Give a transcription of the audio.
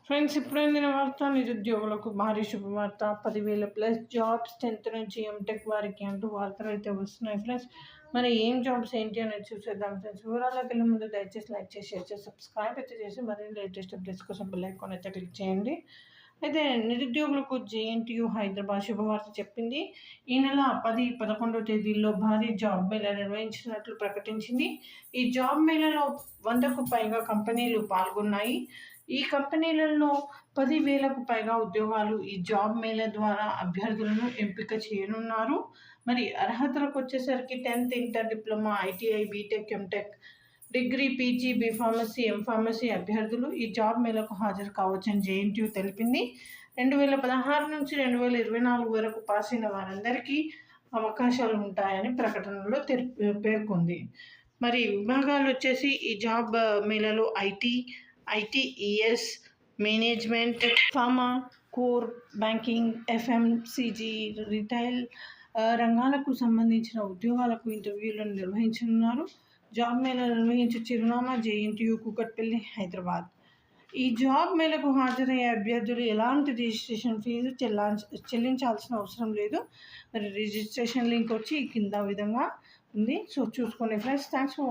Friends, ఇప్పుడైన వార్త నిరుద్యోగులకు భారీ శుభవార్త. 10,000+ జాబ్స్ 10th నుంచి ఎంటెక్ వారికి అంటూ వార్తలు అయితే వస్తున్నాయి ఫ్రెండ్స్. మరి ఏం జాబ్స్ ఏంటి అనేది చూసేద్దాం ఫ్రెండ్స్. వివరాల్లోకి వెళ్ళే ముందు దయచేసి లైక్ చేసి షేర్ చేసి సబ్స్క్రైబ్ అయితే చేసి మరిన్ని లేటెస్ట్ అప్డేట్స్ కోసం బెల్ ఐకాన్ అయితే క్లిక్ చేయండి. అయితే నిరుద్యోగులకు జేఎన్టీయూ హైదరాబాద్ శుభవార్త చెప్పింది. ఈ నెల 10, 11 తేదీల్లో భారీ జాబ్ మేళా నిర్వహించినట్లు ప్రకటించింది. ఈ జాబ్ మేళాలో 100కు పైగా కంపెనీలు పాల్గొన్నాయి. ఈ కంపెనీలలో 10,000కు పైగా ఉద్యోగాలు ఈ జాబ్ మేళా ద్వారా అభ్యర్థులను ఎంపిక చేయనున్నారు. మరి అర్హతలకు వచ్చేసరికి 10th, inter, diploma, ITI, BTech, MTech, degree, PG, BPharmacy, MPharmacy అభ్యర్థులు ఈ జాబ్ మేళకు హాజరు కావచ్చని జేఎన్టీయూ తెలిపింది. 2016 నుంచి 2024 వరకు పాస్ అయిన వారందరికీ అవకాశాలు ఉంటాయని ప్రకటనలో పేర్కొంది. మరి విభాగాలు వచ్చేసి ఈ జాబ్ మేళాలో ITES, management, pharma, core, banking, FMCG, retail రంగాలకు సంబంధించిన ఉద్యోగాలకు ఇంటర్వ్యూలను నిర్వహించనున్నారు. జాబ్ మేళా నిర్వహించే చిరునామా జేఎన్టీయూ కూకట్పల్లి, హైదరాబాద్. ఈ జాబ్ మేళకు హాజరయ్యే అభ్యర్థులు ఎలాంటి రిజిస్ట్రేషన్ ఫీజు చెల్లించాల్సిన అవసరం లేదు. మరి రిజిస్ట్రేషన్ లింక్ వచ్చి కింద విధంగా ఉంది. సో చూసుకోండి ఫ్రెండ్స్. Thanks for